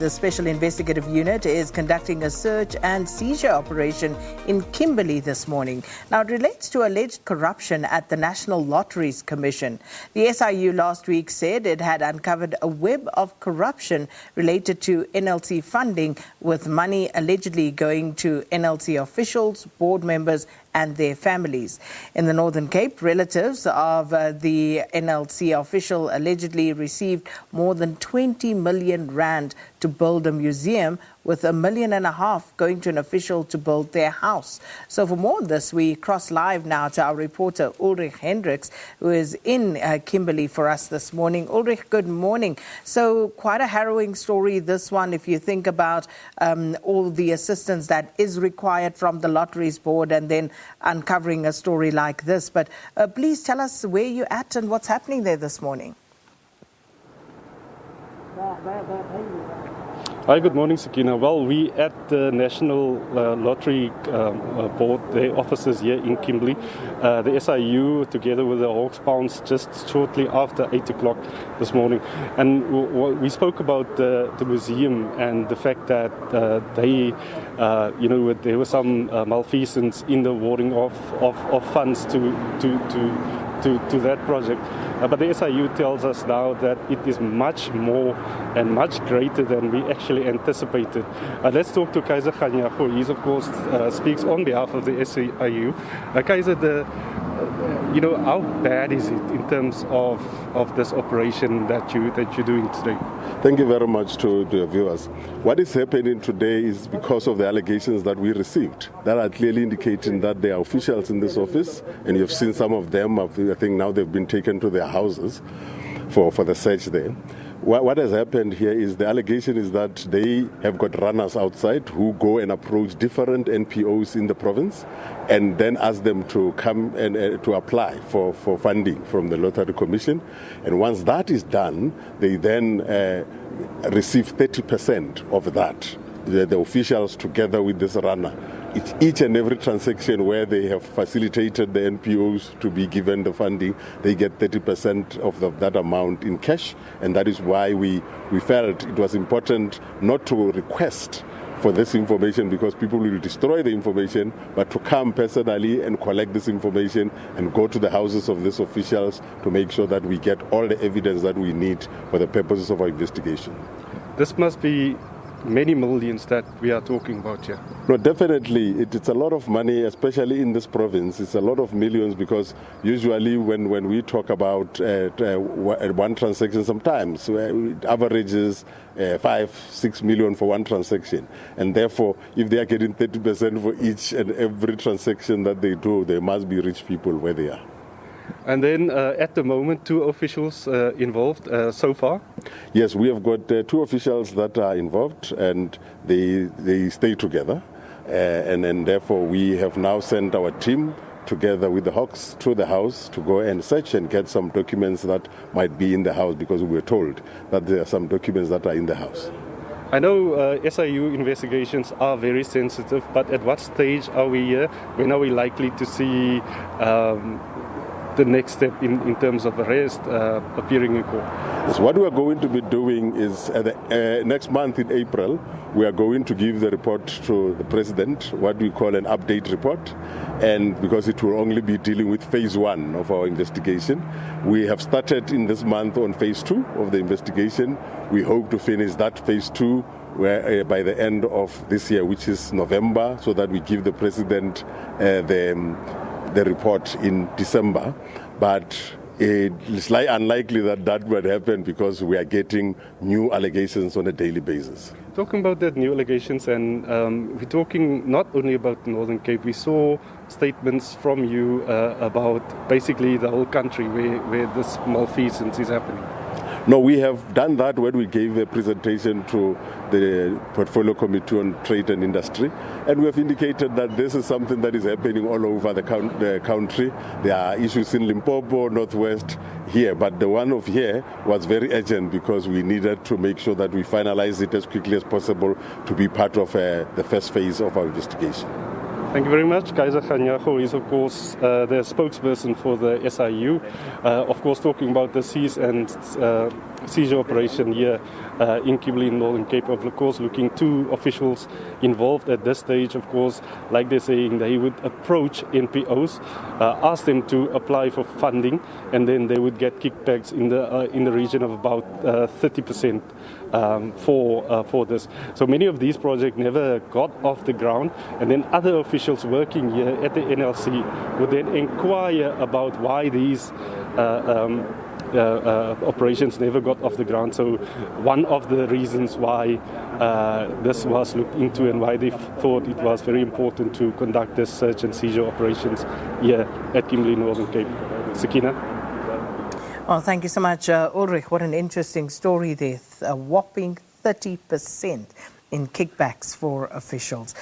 The Special Investigative Unit is conducting a search and seizure operation in Kimberley this morning. Now, it relates to alleged corruption at the National Lotteries Commission. The SIU last week said it had uncovered a web of corruption related to NLC funding, with money allegedly going to NLC officials, board members and their families. In the Northern Cape, relatives of the NLC official allegedly received more than 20 million rand to build a museum, with $1.5 million going to an official to build their house. So for more on this, we cross live now to our reporter Ulrich Hendriks, who is in Kimberley for us this morning. Ulrich, good morning. So quite a harrowing story, this one, if you think about all the assistance that is required from the Lotteries Board and then uncovering a story like this. But please tell us where you're at and what's happening there this morning. Hi, good morning, Sakina. Well, we at the National Lottery Board, their offices here in Kimberley. The SIU, together with the Hawks, pounced just shortly after 8 o'clock this morning. And we spoke about the museum and the fact that there was some malfeasance in the awarding of funds to that project. But the SIU tells us now that it is much more and much greater than we actually anticipated. Let's talk to Kaiser Khanyago. He, of course, speaks on behalf of the SIU. Kaiser, how bad is it in terms of this operation that you're doing today? Thank you very much to your viewers. What is happening today is because of the allegations that we received that are clearly indicating that there are officials in this office, and you've seen some of them. I think now they've been taken to their houses for the search there. What has happened here is the allegation is that they have got runners outside who go and approach different NPOs in the province and then ask them to come and to apply for funding from the Lottery Commission. And once that is done, they then receive 30% of that, the officials together with this runner. Each and every transaction where they have facilitated the NPOs to be given the funding, they get 30% of that amount in cash. And that is why we felt it was important not to request for this information, because people will destroy the information, but to come personally and collect this information and go to the houses of these officials to make sure that we get all the evidence that we need for the purposes of our investigation. This must be many millions that we are talking about here. No, definitely. It's a lot of money, especially in this province. It's a lot of millions, because usually when we talk about one transaction, sometimes it averages 5-6 million for one transaction. And therefore, if they are getting 30% for each and every transaction that they do, they must be rich people where they are. And then at the moment, 2 officials involved so far? Yes, we have got 2 officials that are involved, and they stay together. And therefore, we have now sent our team together with the Hawks to the house to go and search and get some documents that might be in the house, because we were told that there are some documents that are in the house. I know SIU investigations are very sensitive, but at what stage are we here? When are we likely to see the next step in terms of arrest appearing in court? So what we are going to be doing is next month in April, we are going to give the report to the president, what we call an update report. And because it will only be dealing with phase 1 of our investigation, we have started in this month on phase 2 of the investigation. We hope to finish that phase 2 by the end of this year, which is November, so that we give the president the report in December. But it's unlikely that would happen, because we are getting new allegations on a daily basis. Talking about that new allegations, and we're talking not only about the Northern Cape. We saw statements from you about basically the whole country where this malfeasance is happening. No, we have done that when we gave a presentation to the Portfolio Committee on Trade and Industry, and we have indicated that this is something that is happening all over the country. There are issues in Limpopo, Northwest, here, but the one of here was very urgent, because we needed to make sure that we finalize it as quickly as possible to be part of the first phase of our investigation. Thank you very much. Kaiser Khanyago is, of course, the spokesperson for the SIU. Of course, talking about the seize and seizure operation here in Kimberley in Northern Cape. Of course, looking to officials involved at this stage. Of course, like they're saying, they would approach NPOs, ask them to apply for funding, and then they would get kickbacks in the region of about 30% for this. So many of these projects never got off the ground, and then other officials working here at the NLC would then inquire about why these operations never got off the ground. So one of the reasons why this was looked into and why they thought it was very important to conduct this search and seizure operations here at Kimberley, Northern Cape. Sakina? Well, thank you so much, Ulrich. What an interesting story there. A whopping 30% in kickbacks for officials.